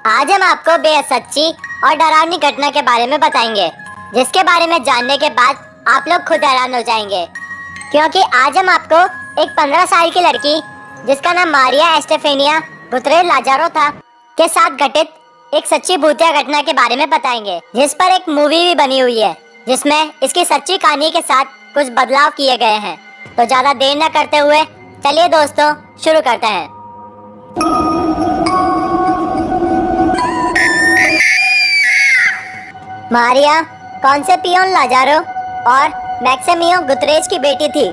आज हम आपको बेहद सच्ची और डरावनी घटना के बारे में बताएंगे, जिसके बारे में जानने के बाद आप लोग खुद हैरान हो जाएंगे। क्योंकि आज हम आपको एक 15 साल की लड़की जिसका नाम मारिया एस्टेफेनिया गुतरेज लाजारो था के साथ घटित एक सच्ची भूतिया घटना के बारे में बताएंगे, जिस पर एक मूवी भी बनी हुई है जिसमें इसकी सच्ची कहानी के साथ कुछ बदलाव किए गए हैं। तो ज्यादा देर न करते हुए चलिए दोस्तों शुरू करते हैं। मारिया कॉन्सेपियोन लाजारो और मैक्सिमियो गुतरेज की बेटी थी।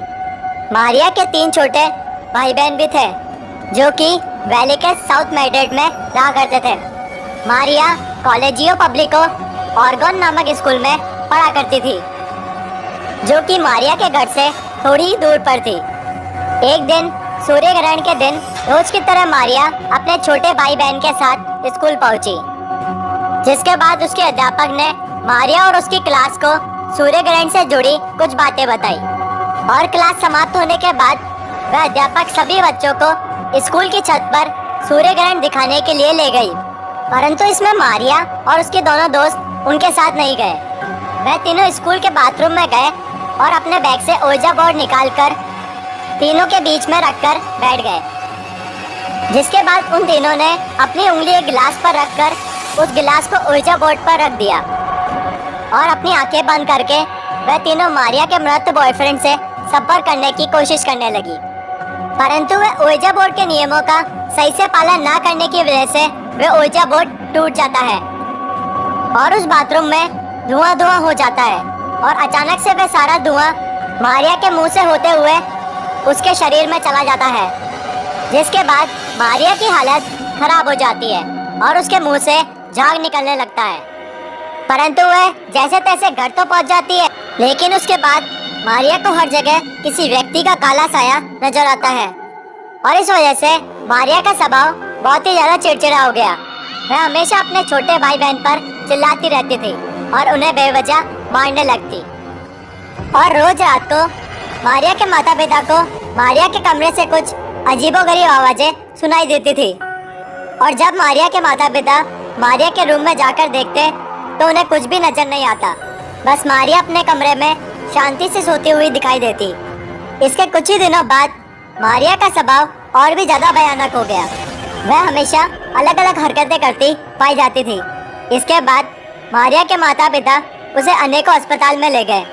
मारिया के 3 छोटे भाई बहन भी थे जो कि वैली के साउथ मैड्रिड में रहा करते थे। मारिया कॉलेजियो पब्लिको ऑर्गन नामक स्कूल में पढ़ा करती थी, जो कि मारिया के घर से थोड़ी ही दूर पर थी। एक दिन सूर्य ग्रहण के दिन रोज की तरह मारिया अपने छोटे भाई बहन के साथ स्कूल पहुंची, जिसके बाद उसके अध्यापक ने मारिया और उसकी क्लास को सूर्य ग्रहण से जुड़ी कुछ बातें बताई। और क्लास समाप्त होने के बाद वह अध्यापक सभी बच्चों को स्कूल की छत पर सूर्य ग्रहण दिखाने के लिए ले गई, परंतु इसमें मारिया और उसके दोनों दोस्त उनके साथ नहीं गए। वह तीनों स्कूल के बाथरूम में गए और अपने बैग से ओजा बोर्ड निकालकर तीनों के बीच में रखकर बैठ गए, जिसके बाद उन तीनों ने अपनी उंगली एक गिलास पर रखकर उस गिलास को ओजा बोर्ड पर रख दिया और अपनी आंखें बंद करके वह तीनों मारिया के मृत बॉयफ्रेंड से संपर्क करने की कोशिश करने लगी। परंतु वह ओजा बोर्ड के नियमों का सही से पालन न करने की वजह से वह ओजा बोर्ड टूट जाता है और उस बाथरूम में धुआं हो जाता है। और अचानक से वह सारा धुआं मारिया के मुंह से होते हुए उसके शरीर में चला जाता है, जिसके बाद मारिया की हालत खराब हो जाती है और उसके मुंह से झाग निकलने लगता है। परंतु वह जैसे तैसे घर तो पहुंच जाती है, लेकिन उसके बाद मारिया को हर जगह किसी व्यक्ति का काला साया नजर आता है और इस वजह से मारिया का स्वभाव बहुत ही ज्यादा चिड़चिड़ा हो गया। वह हमेशा अपने छोटे भाई बहन पर चिल्लाती रहती थी और उन्हें बेवजह मारने लगती। और रोज रात को मारिया के माता पिता को मारिया के कमरे से कुछ अजीबोगरीब आवाजें सुनाई देती थी, और जब मारिया के माता पिता मारिया के रूम में जाकर देखते तो उन्हें कुछ भी नजर नहीं आता। बस मारिया अपने कमरे में शांति से सोती हुई दिखाई देती। इसके कुछ ही दिनों बाद मारिया का स्वभाव और भी ज्यादा भयानक हो गया। वह हमेशा अलग अलग हरकतें करती पाई जाती थी। इसके बाद मारिया के माता पिता उसे अनेकों अस्पताल में ले गए,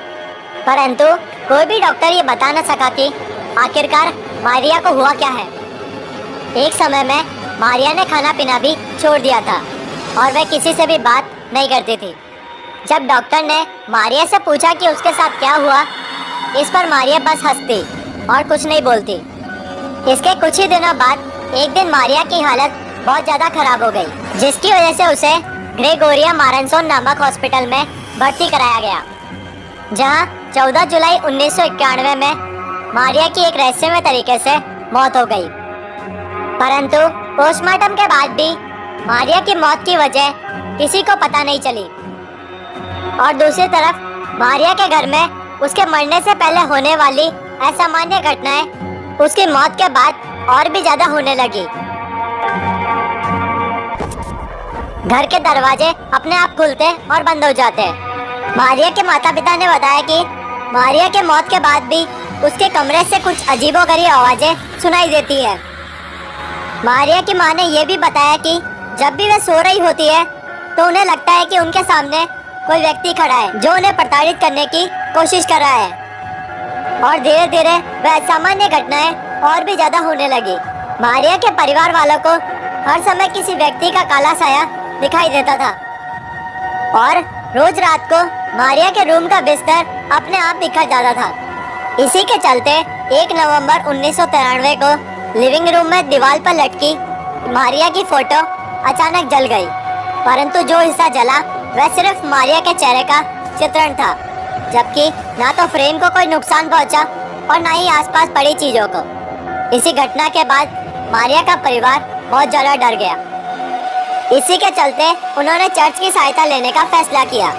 परंतु कोई भी डॉक्टर ये बता न सका कि आखिरकार मारिया को हुआ क्या है। एक समय में मारिया ने खाना पीना भी छोड़ दिया था और वह किसी से भी बात नहीं करती थी। जब डॉक्टर ने मारिया से पूछा कि उसके साथ क्या हुआ, इस पर मारिया बस हंसती और कुछ नहीं बोलती। इसके कुछ ही दिनों बाद एक दिन मारिया की हालत बहुत ज़्यादा खराब हो गई, जिसकी वजह से उसे ग्रेगोरिया मारनसोन नामक हॉस्पिटल में भर्ती कराया गया, जहां 14 जुलाई 1991 में मारिया की एक रहस्यमय तरीके से मौत हो गई। परंतु पोस्टमार्टम के बाद भी मारिया की मौत की वजह किसी को पता नहीं चली। और दूसरी तरफ मारिया के घर में उसके मरने से पहले होने वाली असामान्य घटनाएं उसकी मौत के बाद और भी ज्यादा होने लगी। घर के दरवाजे अपने आप खुलते और बंद हो जाते। मारिया के माता पिता ने बताया कि मारिया के मौत के बाद भी उसके कमरे से कुछ अजीबोगरीब आवाजें सुनाई देती है। मारिया की मां ने यह भी बताया कि जब भी वह सो रही होती है तो उन्हें लगता है कि उनके सामने कोई व्यक्ति खड़ा है जो उन्हें प्रताड़ित करने की कोशिश कर रहा है। और धीरे धीरे वह असामान्य घटनाएं और भी ज्यादा होने लगी। मारिया के परिवार वालों को हर समय किसी व्यक्ति का काला साया दिखाई देता था और रोज रात को मारिया के रूम का बिस्तर अपने आप बिखर जाता था। इसी के चलते 1 नवंबर 1993 को लिविंग रूम में दीवार पर लटकी मारिया की फोटो अचानक जल गई, परंतु जो हिस्सा जला वह सिर्फ मारिया के चेहरे का चित्रण था, जबकि ना तो फ्रेम को कोई नुकसान पहुंचा और ना ही आसपास पड़ी चीजों को। इसी घटना के बाद मारिया का परिवार बहुत ज्यादा डर गया। इसी के चलते उन्होंने चर्च की सहायता लेने का फैसला किया,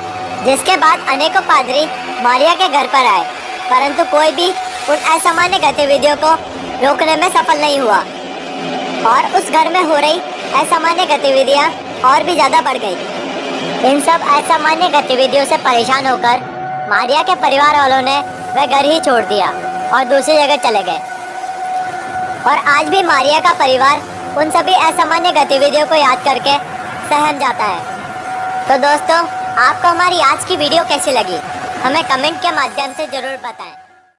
जिसके बाद अनेकों पादरी मारिया के घर पर आए, परंतु कोई भी उन असामान्य गतिविधियों को रोकने में सफल नहीं हुआ और उस घर में हो रही असामान्य गतिविधियां और भी ज्यादा बढ़ गई। इन सब असामान्य गतिविधियों से परेशान होकर मारिया के परिवार वालों ने वह घर ही छोड़ दिया और दूसरी जगह चले गए। और आज भी मारिया का परिवार उन सभी असामान्य गतिविधियों को याद करके सहम जाता है। तो दोस्तों, आपको हमारी आज की वीडियो कैसी लगी हमें कमेंट के माध्यम से जरूर बताएं।